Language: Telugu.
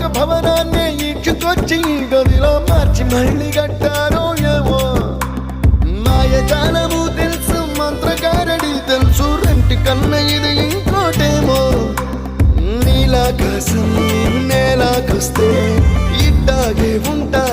ఒక భవనాన్ని ఈడ్చుకొచ్చి గదిలో మార్చి మళ్ళీ కట్టారో ఏమో మాయజాలము తెలుసు మంత్రగారడి తెలుసు రెంటి కన్న ఇది ఇంకోటేమో నీలాకాశం నేలాకొస్తే ఇట్టాగే ఉంటా